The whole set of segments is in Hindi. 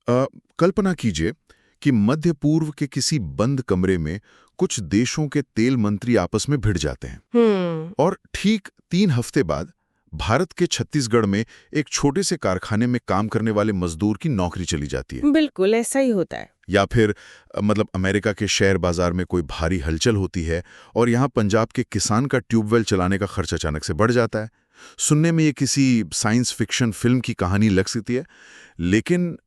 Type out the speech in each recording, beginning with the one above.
कल्पना कीजिए कि मध्य पूर्व के किसी बंद कमरे में कुछ देशों के तेल मंत्री आपस में भिड़ जाते हैं और ठीक 3 हफ्ते बाद भारत के छत्तीसगढ़ में एक छोटे से कारखाने में काम करने वाले मजदूर की नौकरी चली जाती है। बिल्कुल ऐसा ही होता है। या फिर अमेरिका के शेयर बाजार में कोई भारी हलचल होती है और यहाँ पंजाब के किसान का ट्यूबवेल चलाने का खर्च अचानक से बढ़ जाता है। सुनने में ये किसी साइंस फिक्शन फिल्म की कहानी लग सकती है, लेकिन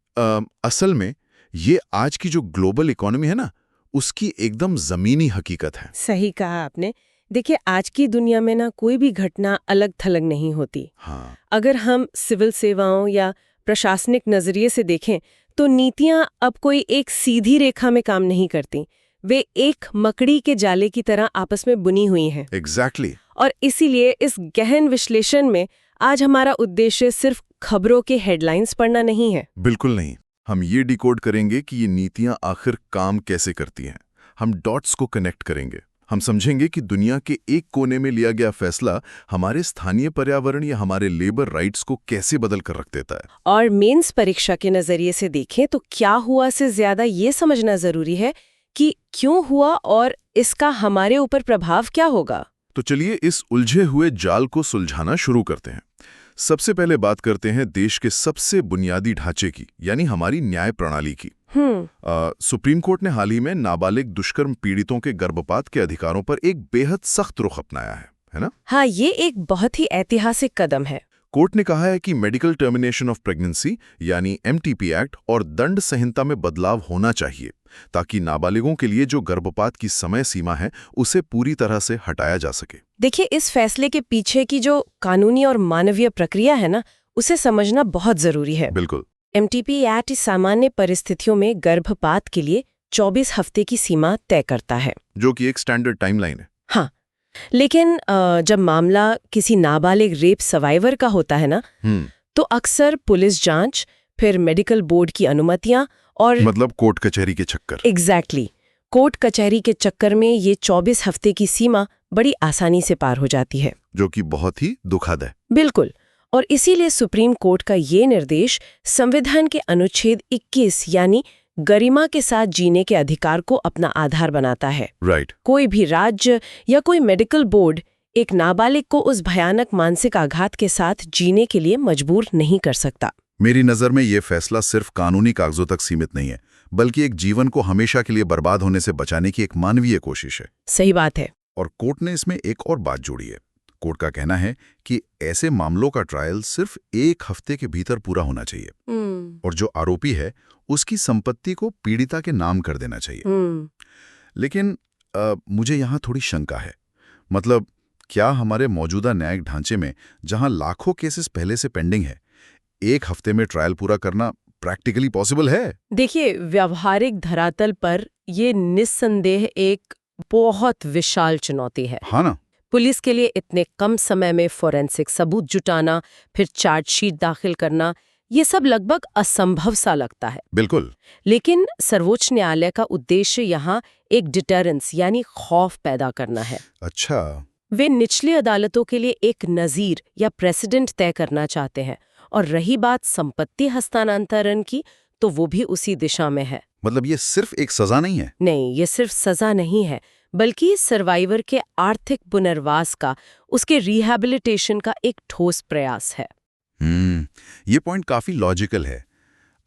असल में ये आज की जो ग्लोबल इकोनॉमी है ना, उसकी एकदम जमीनी हकीकत है। सही कहा आपने। देखिए, आज की दुनिया में ना कोई भी घटना अलग थलग नहीं होती। हाँ, अगर हम सिविल सेवाओं या प्रशासनिक नजरिए से देखें तो नीतियां अब कोई एक सीधी रेखा में काम नहीं करती। वे एक मकड़ी के जाले की तरह आपस में बुनी हुई हैं। एग्जैक्टली। और इसीलिए इस गहन विश्लेषण में आज हमारा उद्देश्य सिर्फ खबरों के हेडलाइंस पढ़ना नहीं है। बिल्कुल नहीं। हम ये डिकोड करेंगे कि ये नीतियां आखिर काम कैसे करती हैं। हम डॉट्स को कनेक्ट करेंगे। हम समझेंगे कि दुनिया के एक कोने में लिया गया फैसला हमारे स्थानीय पर्यावरण या हमारे लेबर राइट्स को कैसे बदल कर रख देता है। और मेंस परीक्षा के नजरिए से देखें तो क्या हुआ से ज्यादा ये समझना जरूरी है कि क्यों हुआ और इसका हमारे ऊपर प्रभाव क्या होगा। तो चलिए इस उलझे हुए जाल को सुलझाना शुरू करते हैं। सबसे पहले बात करते हैं देश के सबसे बुनियादी ढांचे की, यानी हमारी न्याय प्रणाली की। सुप्रीम कोर्ट ने हाल ही में नाबालिग दुष्कर्म पीड़ितों के गर्भपात के अधिकारों पर एक बेहद सख्त रुख अपनाया है ना? हाँ, ये एक बहुत ही ऐतिहासिक कदम है। कोर्ट ने कहा है कि मेडिकल टर्मिनेशन ऑफ प्रेगनेंसी यानी एमटीपी एक्ट और दंड संहिता में बदलाव होना चाहिए, ताकि नाबालिगों के लिए जो गर्भपात की समय सीमा है उसे पूरी तरह से हटाया जा सके। देखिए, इस फैसले के पीछे की जो कानूनी और मानवीय प्रक्रिया है ना, उसे समझना बहुत जरूरी है। बिल्कुल। एमटीपी एक्ट सामान्य परिस्थितियों में गर्भपात के लिए 24 हफ्ते की सीमा तय करता है, जो कि एक स्टैंडर्ड टाइमलाइन है। हाँ, लेकिन जब मामला किसी नाबालिग रेप सर्वाइवर का होता है ना, तो अक्सर पुलिस जांच, फिर मेडिकल बोर्ड की अनुमतियां और मतलब कोर्ट कचहरी के चक्कर। एग्जैक्टली, कोर्ट कचहरी के चक्कर में ये 24 हफ्ते की सीमा बड़ी आसानी से पार हो जाती है, जो कि बहुत ही दुखद है। बिल्कुल। और इसीलिए सुप्रीम कोर्ट का ये निर्देश संविधान के अनुच्छेद 21 यानी गरिमा के साथ जीने के अधिकार को अपना आधार बनाता है। राइट। कोई भी राज्य या कोई मेडिकल बोर्ड एक नाबालिग को उस भयानक मानसिक आघात के साथ जीने के लिए मजबूर नहीं कर सकता। मेरी नज़र में ये फैसला सिर्फ कानूनी कागजों तक सीमित नहीं है, बल्कि एक जीवन को हमेशा के लिए बर्बाद होने से बचाने की एक मानवीय कोशिश है। सही बात है। और कोर्ट ने इसमें एक और बात जोड़ी है। कोर्ट का कहना है कि ऐसे मामलों का ट्रायल सिर्फ 1 हफ्ते के भीतर पूरा होना चाहिए और जो आरोपी है उसकी संपत्ति को पीड़िता के नाम कर देना चाहिए। लेकिन मुझे यहाँ थोड़ी शंका है। मतलब, क्या हमारे मौजूदा न्यायिक ढांचे में, जहाँ लाखों केसेस पहले से पेंडिंग है, 1 हफ्ते में ट्रायल पूरा करना प्रैक्टिकली पॉसिबल है? देखिए, व्यावहारिक धरातल पर यह निस्संदेह एक बहुत विशाल चुनौती है। हाँ ना? पुलिस के लिए इतने कम समय में फोरेंसिक सबूत जुटाना, फिर चार्जशीट दाखिल करना, ये सब लगभग असंभव सा लगता है। बिल्कुल। लेकिन सर्वोच्च न्यायालय का उद्देश्य यहाँ एक डिटरेंस यानी खौफ पैदा करना है। अच्छा। वे निचली अदालतों के लिए एक नजीर या प्रेसिडेंट तय करना चाहते हैं। और रही बात संपत्ति हस्तांतरण की, तो वो भी उसी दिशा में है। मतलब ये सिर्फ एक सजा नहीं है? नहीं, ये सिर्फ सजा नहीं है, बल्कि सर्वाइवर के आर्थिक पुनर्वास का, उसके रिहैबिलिटेशन का एक ठोस प्रयास है। ये पॉइंट काफी लॉजिकल है।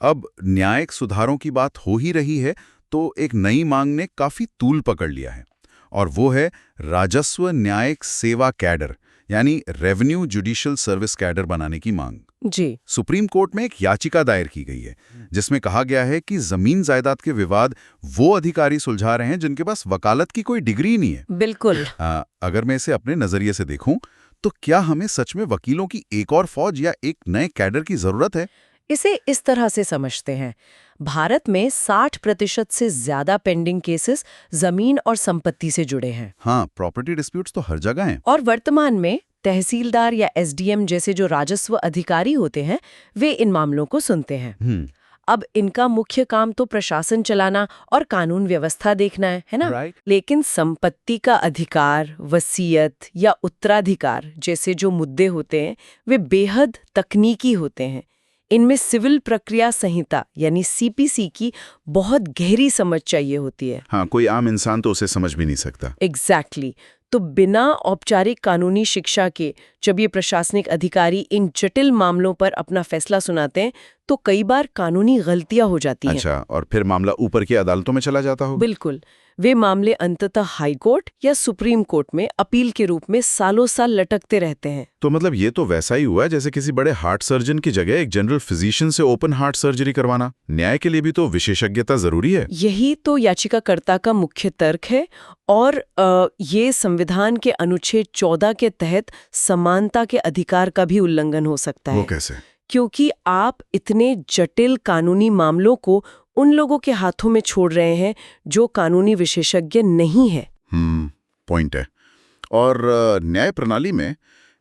अब न्यायिक सुधारों की बात हो ही रही है, तो एक नई मांग ने काफी तूल पकड़ लिया है, और वो है राजस्व न्यायिक सेवा कैडर यानी रेवेन्यू जुडिशियल सर्विस कैडर बनाने की मांग। जी। सुप्रीम कोर्ट में एक याचिका दायर की गई है, जिसमें कहा गया है कि जमीन जायदाद के विवाद वो अधिकारी सुलझा रहे हैं जिनके पास वकालत की कोई डिग्री नहीं है। बिल्कुल। अगर मैं इसे अपने नजरिए से देखूं, तो क्या हमें सच में वकीलों की एक और फौज या एक नए कैडर की जरूरत है? इसे इस तरह से समझते हैं, भारत में 60% से ज्यादा पेंडिंग केसेस जमीन और संपत्ति से जुड़े हैं। हाँ, प्रॉपर्टी डिस्प्यूट्स तो हर जगह हैं। और वर्तमान में तहसीलदार या एसडीएम जैसे जो राजस्व अधिकारी होते हैं, वे इन मामलों को सुनते हैं। अब इनका मुख्य काम तो प्रशासन चलाना और कानून व्यवस्था देखना है ना? Right. लेकिन संपत्ति का अधिकार, वसीयत या उत्तराधिकार जैसे जो मुद्दे होते हैं, वे बेहद तकनीकी होते हैं। इनमें सिविल प्रक्रिया संहिता यानी सीपीसी की बहुत गहरी समझ चाहिए होती है। हाँ, कोई आम इंसान तो उसे समझ भी नहीं सकता। एग्जैक्टली तो बिना औपचारिक कानूनी शिक्षा के जब ये प्रशासनिक अधिकारी इन जटिल मामलों पर अपना फैसला सुनाते हैं तो कई बार कानूनी गलतियां हो जाती हैं। अच्छा, और फिर मामला ऊपर की अदालतों में चला जाता होगा? बिल्कुल, वे मामले अंततः हाई कोर्ट या सुप्रीम कोर्ट में अपील के रूप में सालों साल लटकते रहते हैं। तो मतलब ये तो वैसा ही हुआ है जैसे किसी बड़े हार्ट सर्जन की जगह एक जनरल फिजिशियन से ओपन हार्ट सर्जरी करवाना। न्याय के लिए भी तो विशेषज्ञता जरूरी है। यही तो याचिकाकर्ता का मुख्य तर्क है और ये संविधान के अनुच्छेद 14 के तहत समानता के अधिकार का भी उल्लंघन हो सकता है। वो कैसे? क्योंकि आप इतने जटिल कानूनी मामलों को उन लोगों के हाथों में छोड़ रहे हैं जो कानूनी विशेषज्ञ नहीं है। पॉइंट है। और न्याय प्रणाली में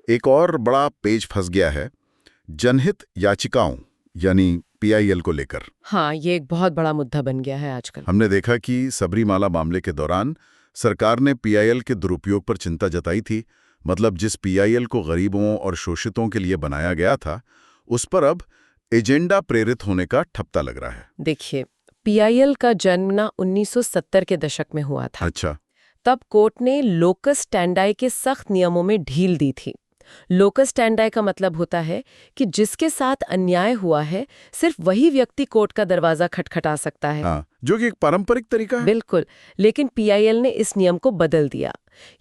एक और बड़ा पेच फंस गया है, जनहित याचिकाओं यानी पीआईएल को लेकर। हाँ, ये एक बहुत बड़ा मुद्दा बन गया है आजकल। हमने देखा कि सबरीमाला मामले के दौरान सरकार ने पीआईएल के दुरुपयोग पर चिंता जताई थी। मतलब जिस पीआईएल को गरीबों और शोषितों के लिए बनाया गया था, उस पर अब एजेंडा प्रेरित होने का ठप्पा लग रहा है। देखिए, पीआईएल का जन्म ना 1970 के दशक में हुआ था। अच्छा। तब कोर्ट ने लोकस स्टैंडाई के सख्त नियमों में ढील दी थी। लोकस स्टैंडाई का मतलब होता है कि जिसके साथ अन्याय हुआ है सिर्फ वही व्यक्ति कोर्ट का दरवाजा खटखटा सकता है। हाँ, जो कि एक पारंपरिक तरीका है। बिल्कुल, लेकिन पीआईएल ने इस नियम को बदल दिया।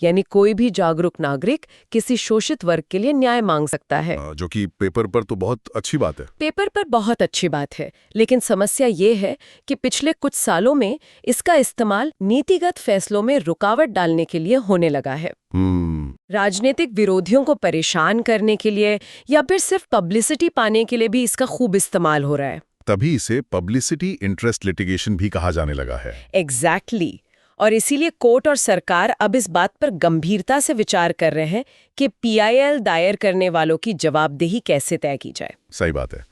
यानी कोई भी जागरूक नागरिक किसी शोषित वर्ग के लिए न्याय मांग सकता है। जो कि पेपर पर तो बहुत अच्छी बात है। पेपर पर बहुत अच्छी बात है, लेकिन समस्या ये है कि पिछले कुछ सालों में इसका इस्तेमाल नीतिगत फैसलों में रुकावट डालने के लिए होने लगा है। राजनीतिक विरोधियों को परेशान करने के लिए या फिर सिर्फ पब्लिसिटी पाने के लिए भी इसका खूब इस्तेमाल हो रहा है। तभी इसे पब्लिसिटी इंटरेस्ट लिटिगेशन भी कहा जाने लगा है। एग्जैक्टली और इसीलिए कोर्ट और सरकार अब इस बात पर गंभीरता से विचार कर रहे हैं कि पीआईएल दायर करने वालों की जवाबदेही कैसे तय की जाए। सही बात है।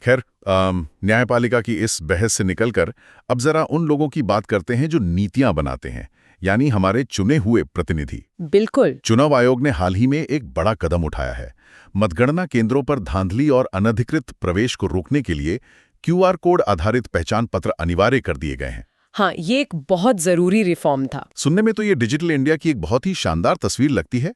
खैर, न्यायपालिका की इस बहस से निकलकर अब जरा उन लोगों की बात करते हैं जो नीतियां बनाते हैं, यानी हमारे चुने हुए प्रतिनिधि। बिल्कुल। चुनाव आयोग ने हाल ही में एक बड़ा कदम उठाया है। मतगणना केंद्रों पर धांधली और अनधिकृत प्रवेश को रोकने के लिए क्यूआर कोड आधारित पहचान पत्र अनिवार्य कर दिए गए हैं। हाँ, ये एक बहुत जरूरी रिफॉर्म था। सुनने में तो ये डिजिटल इंडिया की एक बहुत ही शानदार तस्वीर लगती है,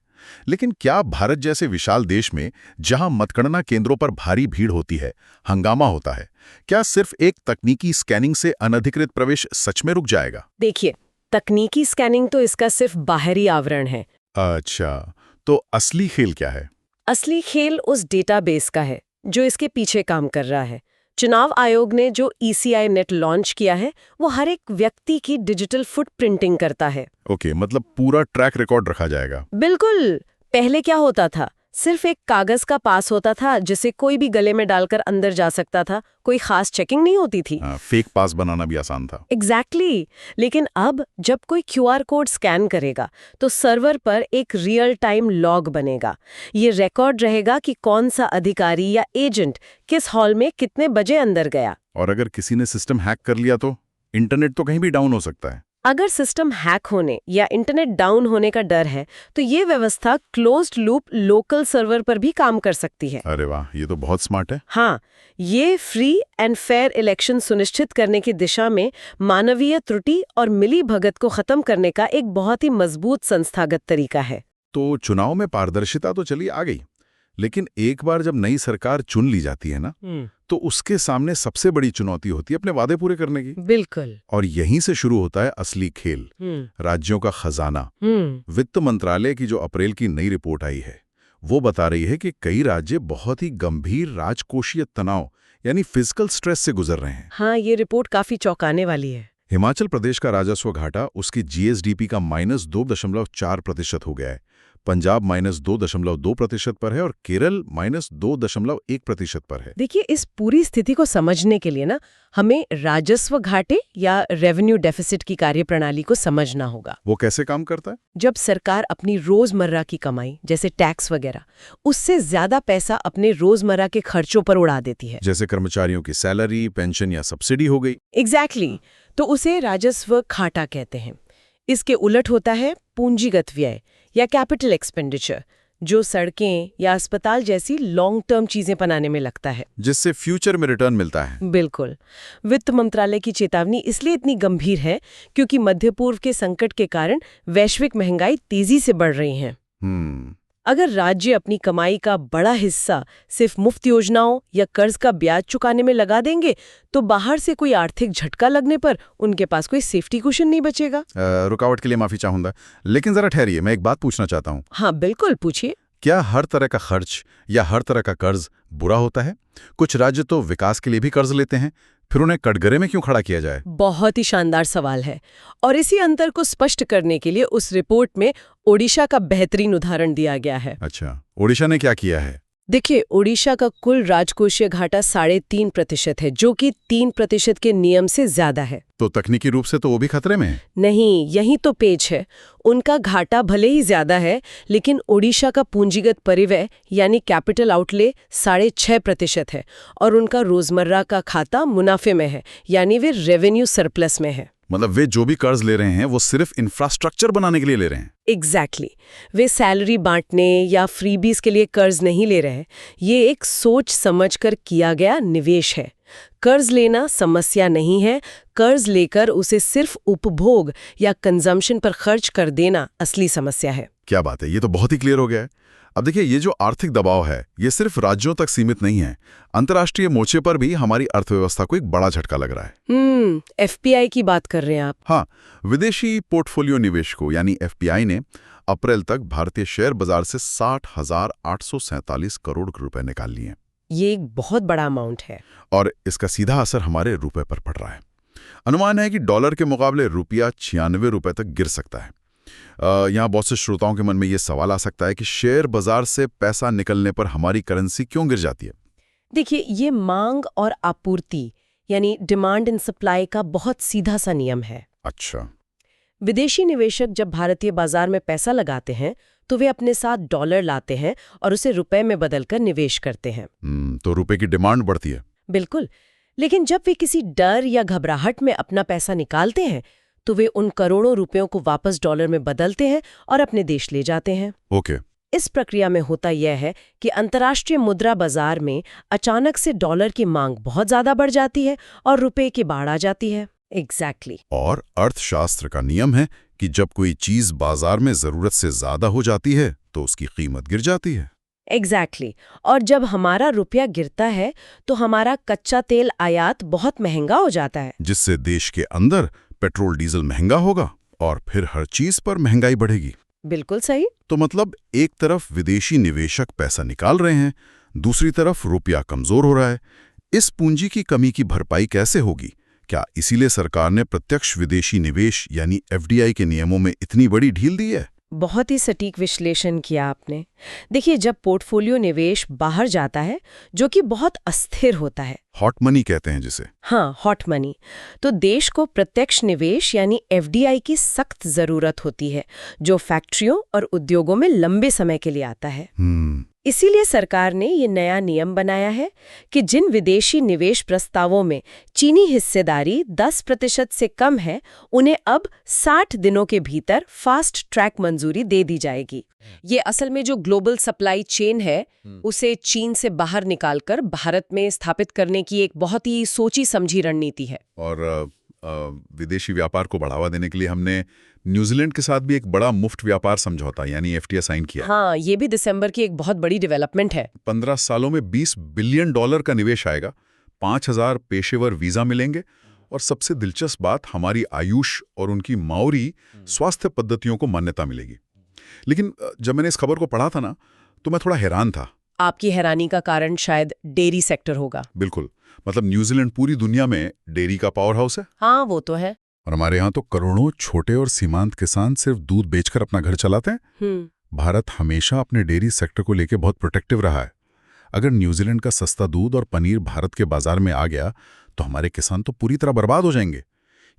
लेकिन क्या भारत जैसे विशाल देश में जहां मतगणना केंद्रों पर भारी भीड़ होती है, हंगामा होता है, क्या सिर्फ एक तकनीकी स्कैनिंग से अनधिकृत प्रवेश सच में रुक जाएगा? देखिए, तकनीकी स्कैनिंग तो इसका सिर्फ बाहरी आवरण है। अच्छा, तो असली खेल क्या है? असली खेल उस डेटाबेस का है जो इसके पीछे काम कर रहा है। चुनाव आयोग ने जो ECI नेट लॉन्च किया है वो हर एक व्यक्ति की डिजिटल फुटप्रिंटिंग करता है। ओके, मतलब पूरा ट्रैक रिकॉर्ड रखा जाएगा। बिल्कुल। पहले क्या होता था, सिर्फ एक कागज का पास होता था जिसे कोई भी गले में डालकर अंदर जा सकता था, कोई खास चेकिंग नहीं होती थी। फेक पास बनाना भी आसान था। एग्जैक्टली लेकिन अब जब कोई QR कोड स्कैन करेगा तो सर्वर पर एक रियल टाइम लॉग बनेगा। ये रिकॉर्ड रहेगा कि कौन सा अधिकारी या एजेंट किस हॉल में कितने बजे अंदर गया। और अगर किसी ने सिस्टम हैक कर लिया तो इंटरनेट तो कहीं भी डाउन हो सकता है। अगर सिस्टम हैक होने या इंटरनेट डाउन होने का डर है तो ये व्यवस्था क्लोज्ड लूप लोकल सर्वर पर भी काम कर सकती है। अरे वाह, ये तो बहुत स्मार्ट है। हाँ, ये फ्री एंड फेयर इलेक्शन सुनिश्चित करने की दिशा में मानवीय त्रुटि और मिली भगत को खत्म करने का एक बहुत ही मजबूत संस्थागत तरीका है। तो चुनाव में पारदर्शिता तो चली आ गई, लेकिन एक बार जब नई सरकार चुन ली जाती है ना, तो उसके सामने सबसे बड़ी चुनौती होती है अपने वादे पूरे करने की। बिल्कुल। और यहीं से शुरू होता है असली खेल, राज्यों का खजाना। वित्त मंत्रालय की जो अप्रैल की नई रिपोर्ट आई है वो बता रही है कि कई राज्य बहुत ही गंभीर राजकोषीय तनाव यानी फिजिकल स्ट्रेस से गुजर रहे हैं। हाँ, ये रिपोर्ट काफी चौंकाने वाली है। हिमाचल प्रदेश का राजस्व घाटा उसकी GSDP का -2.4% हो गया है। पंजाब -2.2% पर है और केरल -2.1% पर है। देखिए, इस पूरी स्थिति को समझने के लिए ना हमें राजस्व घाटे या रेवेन्यू डेफिसिट की कार्यप्रणाली को समझना होगा। वो कैसे काम करता है? जब सरकार अपनी रोजमर्रा की कमाई जैसे टैक्स वगैरह उससे ज्यादा पैसा अपने रोजमर्रा के खर्चों पर उड़ा देती है, जैसे कर्मचारियों की सैलरी, पेंशन या सब्सिडी हो गई। एग्जैक्टली तो उसे राजस्व घाटा कहते हैं। इसके उलट होता है पूंजीगत व्यय या कैपिटल एक्सपेंडिचर, जो सड़कें या अस्पताल जैसी लॉन्ग टर्म चीजें बनाने में लगता है, जिससे फ्यूचर में रिटर्न मिलता है। बिल्कुल। वित्त मंत्रालय की चेतावनी इसलिए इतनी गंभीर है क्योंकि मध्य पूर्व के संकट के कारण वैश्विक महंगाई तेजी से बढ़ रही है। अगर राज्य अपनी कमाई का बड़ा हिस्सा सिर्फ मुफ्त योजनाओं या कर्ज का ब्याज चुकाने में लगा देंगे तो बाहर से कोई आर्थिक झटका लगने पर उनके पास कोई सेफ्टी कुशन नहीं बचेगा। रुकावट के लिए माफी चाहूंगा, लेकिन जरा ठहरिए, मैं एक बात पूछना चाहता हूँ। हाँ बिल्कुल, पूछिए। क्या हर तरह का खर्च या हर तरह का कर्ज बुरा होता है? कुछ राज्य तो विकास के लिए भी कर्ज लेते हैं, फिर उन्हें कटघरे में क्यों खड़ा किया जाए? बहुत ही शानदार सवाल है, और इसी अंतर को स्पष्ट करने के लिए उस रिपोर्ट में ओडिशा का बेहतरीन उदाहरण दिया गया है। अच्छा, ओडिशा ने क्या किया है? देखिए, ओडिशा का कुल राजकोषीय घाटा 3.5% है, जो कि 3% के नियम से ज्यादा है। तो तकनीकी रूप से तो वो भी खतरे में है। नहीं, यही तो पेच है। उनका घाटा भले ही ज्यादा है, लेकिन ओडिशा का पूंजीगत परिव्यय यानी कैपिटल आउटले 6.5% है, और उनका रोजमर्रा का खाता मुनाफे में है, यानी वे रेवेन्यू सरप्लस में है। मतलब वे जो भी कर्ज ले रहे हैं वो सिर्फ इंफ्रास्ट्रक्चर बनाने के लिए ले रहे हैं। एग्जैक्टली। वे सैलरी बांटने या फ्रीबीज के लिए कर्ज नहीं ले रहे। ये एक सोच समझकर किया गया निवेश है। कर्ज लेना समस्या नहीं है, कर्ज लेकर उसे सिर्फ उपभोग या कंजम्पशन पर खर्च कर देना असली समस्या है। क्या बात है, ये तो बहुत ही क्लियर हो गया है। अब देखिए, ये जो आर्थिक दबाव है ये सिर्फ राज्यों तक सीमित नहीं है, अंतर्राष्ट्रीय मोर्चे पर भी हमारी अर्थव्यवस्था को एक बड़ा झटका लग रहा है। एफपीआई की बात कर रहे हैं आप? हाँ, विदेशी पोर्टफोलियो निवेशकों यानी एफपीआई ने अप्रैल तक भारतीय शेयर बाजार से 60,847 करोड़ रुपए निकाल लिए। ये एक बहुत बड़ा अमाउंट है, और इसका सीधा असर हमारे रुपए पर पड़ रहा है। अनुमान है कि डॉलर के मुकाबले रुपया 96 रुपए तक गिर सकता है। यहाँ बहुत से श्रोताओं के मन में ये सवाल आ सकता है कि शेयर बाजार से पैसा निकलने पर हमारी करेंसी क्यों गिर जाती है? देखिए, ये मांग और आपूर्ति यानी डिमांड एंड सप्लाई का बहुत सीधा सा नियम है। अच्छा। विदेशी निवेशक जब भारतीय बाजार में पैसा लगाते हैं तो वे अपने साथ डॉलर लाते हैं और उसे रुपए में बदलकर निवेश करते हैं। तो रुपए की डिमांड बढ़ती है। बिल्कुल। लेकिन जब वे किसी डर या घबराहट में अपना पैसा निकालते हैं तो वे उन करोड़ों रुपयों को वापस डॉलर में बदलते हैं और अपने देश ले जाते हैं। ओके। इस प्रक्रिया में होता यह है कि अंतर्राष्ट्रीय मुद्रा बाजार में अचानक से डॉलर की मांग बहुत ज्यादा बढ़ जाती है और रुपए की बाढ़ आ जाती है। एग्जैक्टली। और अर्थशास्त्र का नियम है कि जब कोई चीज बाजार में जरूरत से ज्यादा हो जाती है तो उसकी कीमत गिर जाती है। एग्जैक्टली। और जब हमारा रुपया गिरता है तो हमारा कच्चा तेल आयात बहुत महंगा हो जाता है, जिससे देश के अंदर पेट्रोल डीजल महंगा होगा और फिर हर चीज पर महंगाई बढ़ेगी। बिल्कुल सही। तो मतलब एक तरफ विदेशी निवेशक पैसा निकाल रहे हैं, दूसरी तरफ रुपया कमजोर हो रहा है। इस पूंजी की कमी की भरपाई कैसे होगी? क्या इसीलिए सरकार ने प्रत्यक्ष विदेशी निवेश यानी एफडीआई के नियमों में इतनी बड़ी ढील दी है? बहुत ही सटीक विश्लेषण किया आपने। देखिए, जब पोर्टफोलियो निवेश बाहर जाता है, जो कि बहुत अस्थिर होता है, हॉट मनी कहते हैं जिसे। हाँ, हॉट मनी, तो देश को प्रत्यक्ष निवेश यानी एफडीआई की सख्त जरूरत होती है, जो फैक्ट्रियों और उद्योगों में लंबे समय के लिए आता है। इसीलिए सरकार ने ये नया नियम बनाया है कि जिन विदेशी निवेश प्रस्तावों में चीनी हिस्सेदारी 10% से कम है, उन्हें अब 60 दिनों के भीतर फास्ट ट्रैक मंजूरी दे दी जाएगी। ये असल में जो ग्लोबल सप्लाई चेन है उसे चीन से बाहर निकालकर भारत में स्थापित करने की एक बहुत ही सोची समझी रणनीति है। और विदेशी व्यापार को बढ़ावा देने के लिए हमने न्यूजीलैंड के साथ भी एक बड़ा मुफ्त व्यापार समझौता यानी एफटीए साइन किया। हाँ, ये भी दिसंबर की एक बहुत बड़ी डेवलपमेंट है। 15 सालों में $20 बिलियन का निवेश आएगा, 5000 पेशेवर वीजा मिलेंगे, और सबसे दिलचस्प बात, हमारी आयुष और उनकी माओरी स्वास्थ्य पद्धतियों को मान्यता मिलेगी। लेकिन जब मैंने इस खबर को पढ़ा था ना, तो मैं थोड़ा हैरान था। आपकी हैरानी का कारण शायद डेयरी सेक्टर होगा। बिल्कुल। मतलब न्यूजीलैंड पूरी दुनिया में डेयरी का पावर हाउस है। हाँ, वो तो है। और हमारे यहाँ तो करोड़ों छोटे और सीमांत किसान सिर्फ दूध बेचकर अपना घर चलाते हैं। भारत हमेशा अपने डेयरी सेक्टर को लेकर बहुत प्रोटेक्टिव रहा है। अगर न्यूजीलैंड का सस्ता दूध और पनीर भारत के बाजार में आ गया तो हमारे किसान तो पूरी तरह बर्बाद हो जाएंगे।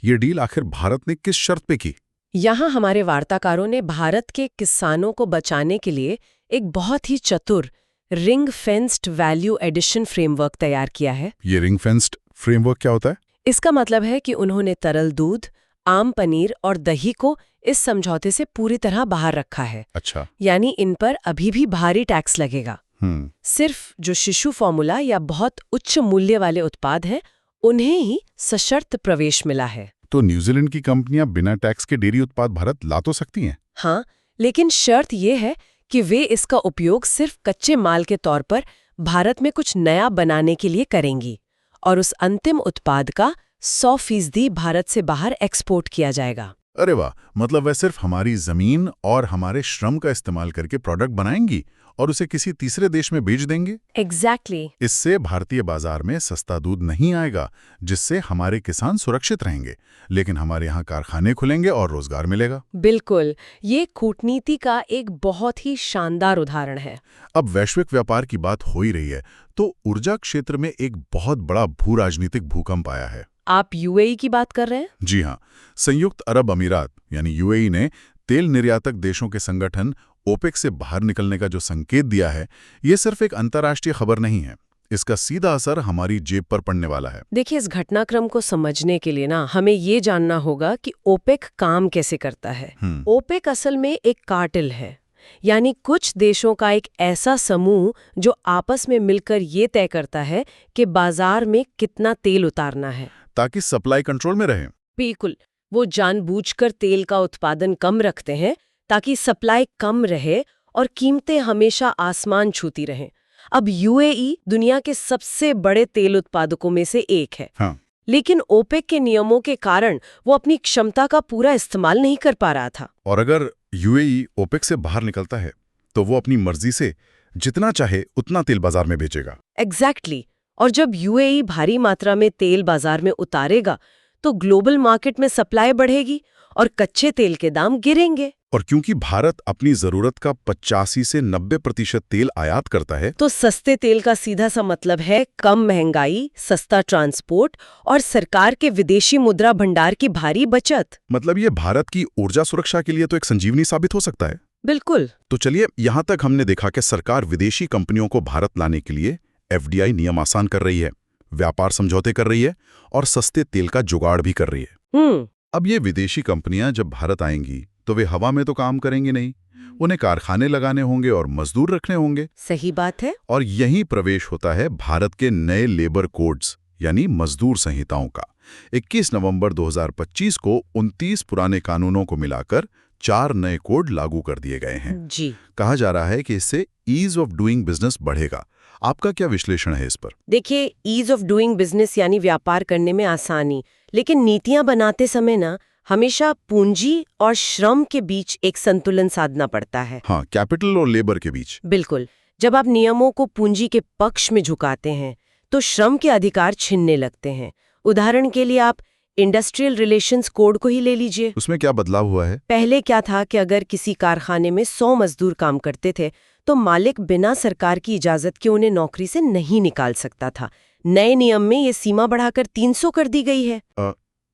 ये डील आखिर भारत ने किस शर्त पे की? यहाँ हमारे वार्ताकारों ने भारत के किसानों को बचाने के लिए एक बहुत ही चतुर ring fenced value addition framework तैयार किया है। ये रिंग फेंस्ड फ्रेमवर्क क्या होता है? इसका मतलब है कि उन्होंने तरल दूध, आम पनीर और दही को इस समझौते से पूरी तरह बाहर रखा है। अच्छा। यानी इन पर अभी भी भारी टैक्स लगेगा। हम्म। सिर्फ जो शिशु फॉर्मूला या बहुत उच्च मूल्य वाले उत्पाद हैं, उन्हें ही सशर्त प्रवेश मिला है। तो न्यूजीलैंड की कंपनियां बिना टैक्स के डेयरी उत्पाद भारत ला तो सकती हैं? हाँ, लेकिन शर्त ये है कि वे इसका उपयोग सिर्फ कच्चे माल के तौर पर भारत में कुछ नया बनाने के लिए करेंगी और उस अंतिम उत्पाद का 100% भारत से बाहर एक्सपोर्ट किया जाएगा। अरे वाह, मतलब वह सिर्फ हमारी जमीन और हमारे श्रम का इस्तेमाल करके प्रोडक्ट बनाएंगी और उसे किसी तीसरे देश में बेच देंगे। एग्जैक्टली। इससे भारतीय बाजार में सस्ता दूध नहीं आएगा, जिससे हमारे किसान सुरक्षित रहेंगे, लेकिन हमारे यहाँ कारखाने खुलेंगे और रोजगार मिलेगा। बिल्कुल, ये कूटनीति का एक बहुत ही शानदार उदाहरण है। अब वैश्विक व्यापार की बात हो ही रही है, तो ऊर्जा क्षेत्र में एक बहुत बड़ा भू राजनीतिक भूकंप आया है। आप यूएई की बात कर रहे हैं? जी हाँ, संयुक्त अरब अमीरात यानी यूएई ने तेल निर्यातक देशों के संगठन ओपेक से बाहर निकलने का जो संकेत दिया है, ये सिर्फ एक अंतर्राष्ट्रीय खबर नहीं है। इसका सीधा असर हमारी जेब पर पड़ने वाला है। देखिए, इस घटनाक्रम को समझने के लिए ना हमें ये जानना होगा कि ओपेक काम कैसे करता है। ओपेक असल में एक कार्टेल है, यानी कुछ देशों का एक ऐसा समूह जो आपस में मिलकर ये तय करता है कि बाजार में कितना तेल उतारना है, ताकि सप्लाई कंट्रोल में रहे। बिल्कुल, वो जानबूझकर तेल का उत्पादन कम रखते हैं ताकि सप्लाई कम रहे और कीमतें हमेशा आसमान छूती रहें। अब यूएई दुनिया के सबसे बड़े तेल उत्पादकों में से एक है। हाँ। लेकिन ओपेक के नियमों के कारण वो अपनी क्षमता का पूरा इस्तेमाल नहीं कर पा रहा था। और अगर यूएई ओपेक से बाहर निकलता है, तो वो अपनी मर्जी से जितना चाहे उतना तेल बाजार में बेचेगा। एग्जैक्टली। और जब यूएई भारी मात्रा में तेल बाजार में उतारेगा, तो ग्लोबल मार्केट में सप्लाई बढ़ेगी और कच्चे तेल के दाम गिरेंगे। और क्योंकि भारत अपनी जरूरत का 85 से 90% तेल आयात करता है, तो सस्ते तेल का सीधा सा मतलब है कम महंगाई, सस्ता ट्रांसपोर्ट और सरकार के विदेशी मुद्रा भंडार की भारी बचत। मतलब ये भारत की ऊर्जा सुरक्षा के लिए तो एक संजीवनी साबित हो सकता है। बिल्कुल। तो चलिए, यहाँ तक हमने देखा कि सरकार विदेशी कंपनियों को भारत लाने के लिए एफडीआई नियम आसान कर रही है, व्यापार समझौते कर रही है और सस्ते तेल का जुगाड़ भी कर रही है। अब ये विदेशी कंपनियां जब भारत आएंगी तो वे हवा में तो काम करेंगी नहीं, उन्हें कारखाने लगाने होंगे और मजदूर रखने होंगे। सही बात है। और यही प्रवेश होता है भारत के नए लेबर कोड्स यानी मजदूर संहिताओं का। 21 नवंबर 2025 को 29 पुराने कानूनों को मिलाकर 4 नए कोड लागू कर दिए गए हैं। जी। कहा जा रहा है कि इससे ईज ऑफ डूइंग बिजनेस बढ़ेगा। आपका क्या विश्लेषण है इस पर? देखिए, ईज ऑफ डूइंग बिजनेस यानी व्यापार करने में आसानी, लेकिन नीतियां बनाते समय ना हमेशा पूंजी और श्रम के बीच एक संतुलन साधना पड़ता है। हाँ, कैपिटल और लेबर के बीच। बिल्कुल। जब आप नियमों को पूंजी के पक्ष में झुकाते हैं, तो श्रम के अधिकार छिनने लगते हैं। उदाहरण के लिए आप इंडस्ट्रियल रिलेशंस कोड को ही ले लीजिए। उसमें क्या बदलाव हुआ है? पहले क्या था कि अगर किसी कारखाने में 100 मजदूर काम करते थे, तो मालिक बिना सरकार की इजाजत के उन्हें नौकरी से नहीं निकाल सकता था। नए नियम में ये सीमा बढ़ाकर 300 कर दी गई है।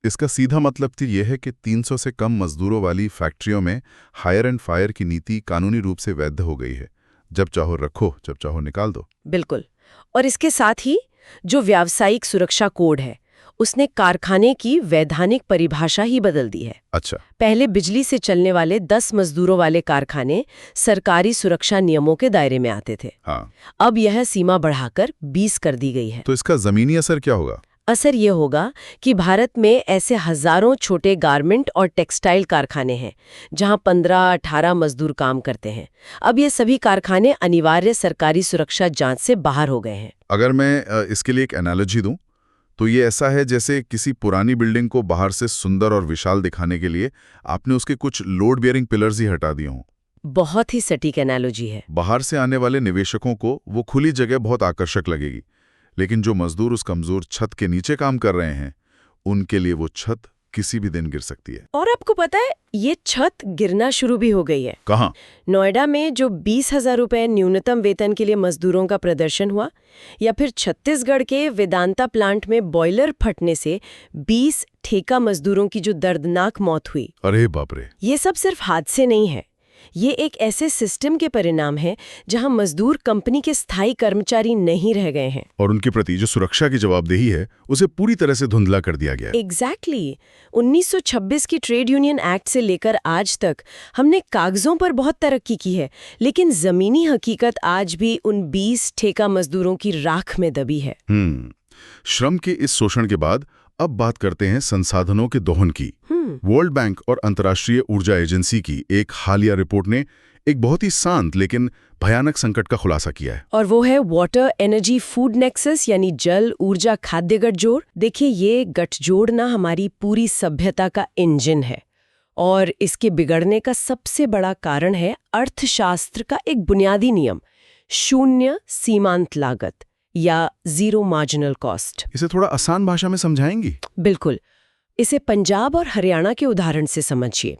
इसका सीधा मतलब तो यह है कि 300 से कम मजदूरों वाली फैक्ट्रियों में हायर एंड फायर की नीति कानूनी रूप से वैध हो गई है। जब चाहो रखो, जब चाहो निकाल दो। बिल्कुल। और इसके साथ ही जो व्यावसायिक सुरक्षा कोड है, उसने कारखाने की वैधानिक परिभाषा ही बदल दी है। अच्छा। पहले बिजली से चलने वाले 10 मजदूरों वाले कारखाने सरकारी सुरक्षा नियमों के दायरे में आते थे। हाँ। अब यह सीमा बढ़ाकर 20 कर दी गई है। तो इसका जमीनी असर क्या होगा? असर ये होगा कि भारत में ऐसे हजारों छोटे गारमेंट और टेक्सटाइल कारखाने हैं जहां 15-18 मजदूर काम करते हैं। अब ये सभी कारखाने अनिवार्य सरकारी सुरक्षा जांच से बाहर हो गए हैं। अगर मैं इसके लिए एक एनालॉजी दूं, तो ये ऐसा है जैसे किसी पुरानी बिल्डिंग को बाहर से सुंदर और विशाल दिखाने के लिए आपने उसके कुछ लोड बियरिंग पिलर्स ही हटा दिए हों। बहुत ही सटीक एनालॉजी है। बाहर से आने वाले निवेशकों को वो खुली जगह बहुत आकर्षक लगेगी, लेकिन जो मजदूर उस कमजोर छत के नीचे काम कर रहे हैं, उनके लिए वो छत किसी भी दिन गिर सकती है। और आपको पता है, ये छत गिरना शुरू भी हो गई है। कहाँ? नोएडा में जो 20,000 रुपए न्यूनतम वेतन के लिए मजदूरों का प्रदर्शन हुआ, या फिर छत्तीसगढ़ के वेदांता प्लांट में बॉयलर फटने से 20 ठेका मजदूरों की जो दर्दनाक मौत हुई। अरे बाप रे! ये सब सिर्फ हादसे नहीं है, ये एक ऐसे सिस्टम के परिणाम है जहां मजदूर कंपनी के स्थायी कर्मचारी नहीं रह गए हैं। और उनके प्रति जो सुरक्षा की जवाबदेही है उसे पूरी तरह से धुंधला कर दिया गया है। एग्जैक्टली 1926 की ट्रेड यूनियन एक्ट से लेकर आज तक हमने कागजों पर बहुत तरक्की की है, लेकिन जमीनी हकीकत आज भी उन 20 ठेका मजदूरों की राख में दबी है। श्रम के इस शोषण के बाद अब बात करते हैं संसाधनों के दोहन की। वर्ल्ड बैंक और अंतर्राष्ट्रीय ऊर्जा एजेंसी की एक हालिया रिपोर्ट ने एक बहुत ही शांत लेकिन भयानक संकट का खुलासा किया है। और वो है वाटर एनर्जी फूड नेक्सस, यानी जल ऊर्जा खाद्य गठजोड़। देखिए, ये गठजोड़ ना हमारी पूरी सभ्यता का इंजन है, और इसके बिगड़ने का सबसे बड़ा कारण है अर्थशास्त्र का एक बुनियादी नियम, शून्य सीमांत लागत या जीरो मार्जिनल कॉस्ट। इसे थोड़ा आसान भाषा में समझाएंगी? बिल्कुल। इसे पंजाब और हरियाणा के उदाहरण से समझिए।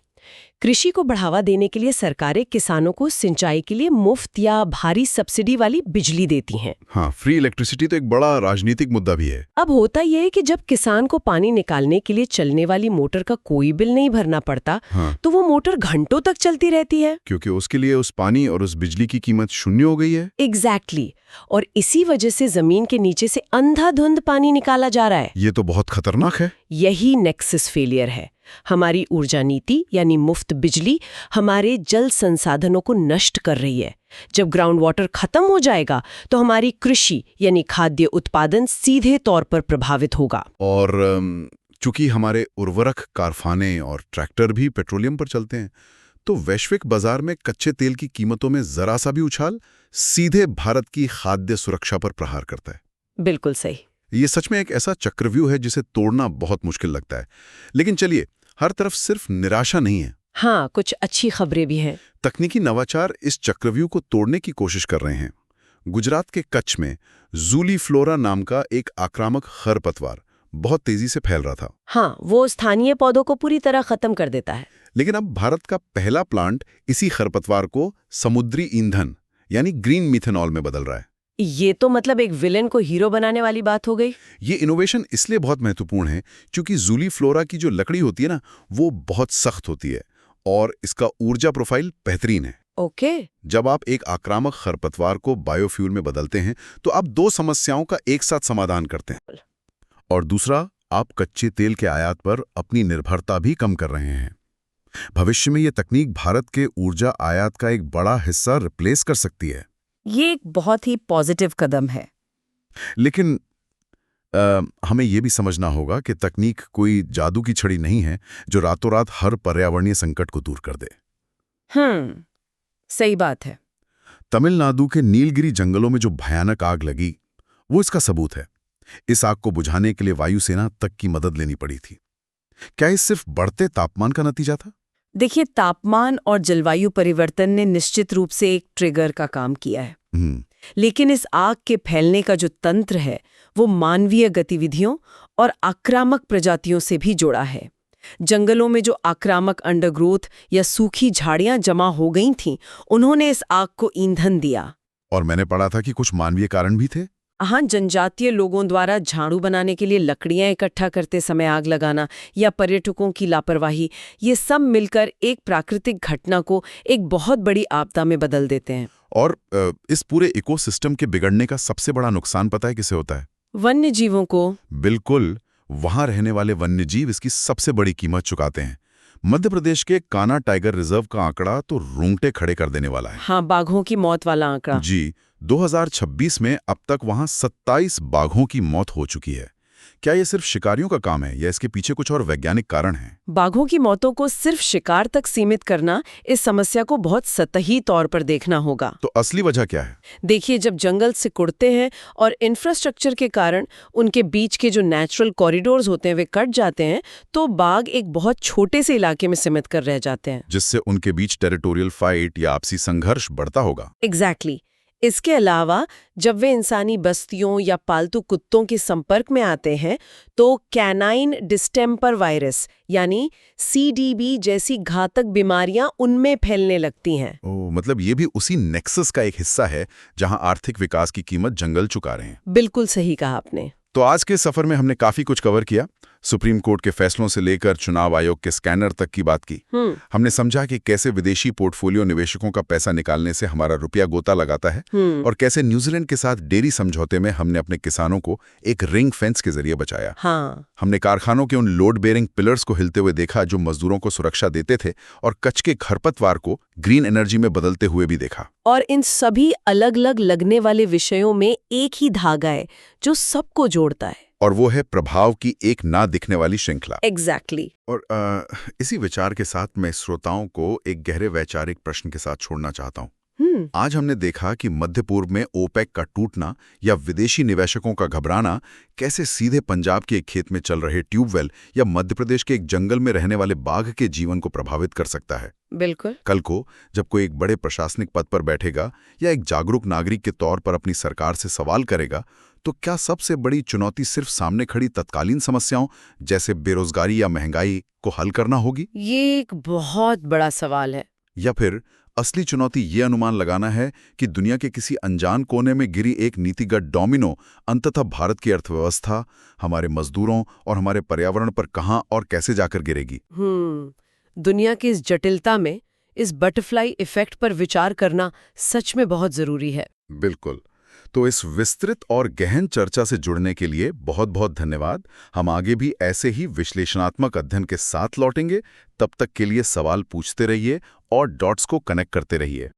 कृषि को बढ़ावा देने के लिए सरकारें किसानों को सिंचाई के लिए मुफ्त या भारी सब्सिडी वाली बिजली देती हैं। हाँ, फ्री इलेक्ट्रिसिटी तो एक बड़ा राजनीतिक मुद्दा भी है। अब होता यह है कि जब किसान को पानी निकालने के लिए चलने वाली मोटर का कोई बिल नहीं भरना पड़ता, तो वो मोटर घंटों तक चलती रहती है, क्योंकि उसके लिए उस पानी और उस बिजली की कीमत शून्य हो गई है। एग्जैक्टली। और इसी वजह से जमीन के नीचे से अंधाधुंध पानी निकाला जा रहा है। ये तो बहुत खतरनाक है। यही नेक्सस फेलियर है। हमारी ऊर्जा नीति यानी मुफ्त बिजली हमारे जल संसाधनों को नष्ट कर रही है। जब ग्राउंड वाटर खत्म हो जाएगा तो हमारी कृषि यानी खाद्य उत्पादन सीधे तौर पर प्रभावित होगा। और चूंकि हमारे उर्वरक कारखाने और ट्रैक्टर भी पेट्रोलियम पर चलते हैं, तो वैश्विक बाजार में कच्चे तेल की कीमतों में जरा सा भी उछाल सीधे भारत की खाद्य सुरक्षा पर प्रहार करता है। बिल्कुल सही। ये सच में एक ऐसा चक्रव्यूह है जिसे तोड़ना बहुत मुश्किल लगता है। लेकिन चलिए, हर तरफ सिर्फ निराशा नहीं है। हाँ, कुछ अच्छी खबरें भी हैं। तकनीकी नवाचार इस चक्रव्यूह को तोड़ने की कोशिश कर रहे हैं। गुजरात के कच्छ में जूली फ्लोरा नाम का एक आक्रामक खरपतवार बहुत तेजी से फैल रहा था। हाँ, वो स्थानीय पौधों को पूरी तरह खत्म कर देता है। लेकिन अब भारत का पहला प्लांट इसी खरपतवार को समुद्री ईंधन यानी ग्रीन मिथेनॉल में बदल रहा है। ये तो मतलब एक विलेन को हीरो बनाने वाली बात हो गई। ये इनोवेशन इसलिए बहुत महत्वपूर्ण है क्योंकि जूली फ्लोरा की जो लकड़ी होती है ना, वो बहुत सख्त होती है और इसका ऊर्जा प्रोफाइल बेहतरीन है। ओके। जब आप एक आक्रामक खरपतवार को बायोफ्यूल में बदलते हैं तो आप दो समस्याओं का एक साथ समाधान करते हैं, और दूसरा, आप कच्चे तेल के आयात पर अपनी निर्भरता भी कम कर रहे हैं। भविष्य में ये तकनीक भारत के ऊर्जा आयात का एक बड़ा हिस्सा रिप्लेस कर सकती है। ये एक बहुत ही पॉजिटिव कदम है। लेकिन हमें यह भी समझना होगा कि तकनीक कोई जादू की छड़ी नहीं है जो रातों रात हर पर्यावरणीय संकट को दूर कर दे। सही बात है। तमिलनाडु के नीलगिरी जंगलों में जो भयानक आग लगी, वो इसका सबूत है। इस आग को बुझाने के लिए वायुसेना तक की मदद लेनी पड़ी थी। क्या ये सिर्फ बढ़ते तापमान का नतीजा था? देखिए, तापमान और जलवायु परिवर्तन ने निश्चित रूप से एक ट्रिगर का काम किया है, लेकिन इस आग के फैलने का जो तंत्र है वो मानवीय गतिविधियों और आक्रामक प्रजातियों से भी जुड़ा है। जंगलों में जो आक्रामक अंडरग्रोथ या सूखी झाड़ियां जमा हो गई थीं, उन्होंने इस आग को ईंधन दिया। और मैंने पढ़ा था कि कुछ मानवीय कारण भी थे। हाँ, जनजातीय लोगों द्वारा झाड़ू बनाने के लिए लकड़ियां इकट्ठा करते समय आग लगाना या पर्यटकों की लापरवाही, ये सब मिलकर एक प्राकृतिक घटना को एक बहुत बड़ी आपदा में बदल देते हैं। और इस पूरे इकोसिस्टम के बिगड़ने का सबसे बड़ा नुकसान पता है किसे होता है? वन्य जीवों को। बिल्कुल, वहां रहने वाले वन्य जीव इसकी सबसे बड़ी कीमत चुकाते हैं। मध्य प्रदेश के कान्हा टाइगर रिजर्व का आंकड़ा तो रोंगटे खड़े कर देने वाला है। हाँ, बाघों की मौत वाला आंकड़ा। जी, 2026 में अब तक वहां 27 बाघों की मौत हो चुकी है। क्या ये सिर्फ शिकारियों का काम है या इसके पीछे कुछ और वैज्ञानिक कारण हैं? बाघों की मौतों को सिर्फ शिकार तक सीमित करना इस समस्या को बहुत सतही तौर पर देखना होगा। तो असली वजह क्या है? देखिए, जब जंगल सिकुड़ते हैं और इंफ्रास्ट्रक्चर के कारण उनके बीच के जो नेचुरल कॉरिडोर्स होते हैं वे कट जाते हैं, तो बाघ एक बहुत छोटे से इलाके में सीमित कर रह जाते हैं, जिससे उनके बीच टेरिटोरियल फाइट या आपसी संघर्ष बढ़ता होगा। एग्जैक्टली। इसके अलावा जब वे इंसानी बस्तियों या पालतू कुत्तों के संपर्क में आते हैं तो कैनाइन डिस्टेम्पर वायरस यानी CDB जैसी घातक बीमारियां उनमें फैलने लगती हैं। मतलब ये भी उसी नेक्सस का एक हिस्सा है जहां आर्थिक विकास की कीमत जंगल चुका रहे हैं। बिल्कुल सही कहा आपने। तो आज के सफर में हमने काफी कुछ कवर किया। सुप्रीम कोर्ट के फैसलों से लेकर चुनाव आयोग के स्कैनर तक की बात की। हमने समझा कि कैसे विदेशी पोर्टफोलियो निवेशकों का पैसा निकालने से हमारा रुपया गोता लगाता है और कैसे न्यूजीलैंड के साथ डेयरी समझौते में हमने अपने किसानों को एक रिंग फेंस के जरिए बचाया। हमने कारखानों के उन लोड बेयरिंग पिलर्स को हिलते हुए देखा जो मजदूरों को सुरक्षा देते थे और कच्छ के खरपतवार को ग्रीन एनर्जी में बदलते हुए भी देखा। और इन सभी अलग अलग लगने वाले विषयों में एक ही धागा है जो सबको जोड़ता है, और वो है प्रभाव की एक ना दिखने वाली श्रृंखला। एग्जैक्टली। और इसी विचार के साथ मैं श्रोताओं को एक गहरे वैचारिक प्रश्न के साथ छोड़ना चाहता हूँ। आज हमने देखा कि मध्य पूर्व में ओपेक का टूटना या विदेशी निवेशकों का घबराना कैसे सीधे पंजाब के एक खेत में चल रहे ट्यूबवेल या मध्य प्रदेश के एक जंगल में रहने वाले बाघ के जीवन को प्रभावित कर सकता है। बिल्कुल। कल को जब कोई एक बड़े प्रशासनिक पद पर बैठेगा या एक जागरूक नागरिक के तौर पर अपनी सरकार से सवाल करेगा, तो क्या सबसे बड़ी चुनौती सिर्फ सामने खड़ी तत्कालीन समस्याओं जैसे बेरोजगारी या महंगाई को हल करना होगी? ये एक बहुत बड़ा सवाल है। या फिर असली चुनौती ये अनुमान लगाना है कि दुनिया के किसी अनजान कोने में गिरी एक नीतिगत डोमिनो अंततः भारत की अर्थव्यवस्था, हमारे मजदूरों और हमारे पर्यावरण पर कहां और कैसे जाकर गिरेगी? दुनिया की इस जटिलता में इस बटरफ्लाई इफेक्ट पर विचार करना सच में बहुत जरूरी है। बिल्कुल। तो इस विस्तृत और गहन चर्चा से जुड़ने के लिए बहुत बहुत धन्यवाद। हम आगे भी ऐसे ही विश्लेषणात्मक अध्ययन के साथ लौटेंगे। तब तक के लिए सवाल पूछते रहिए और डॉट्स को कनेक्ट करते रहिए।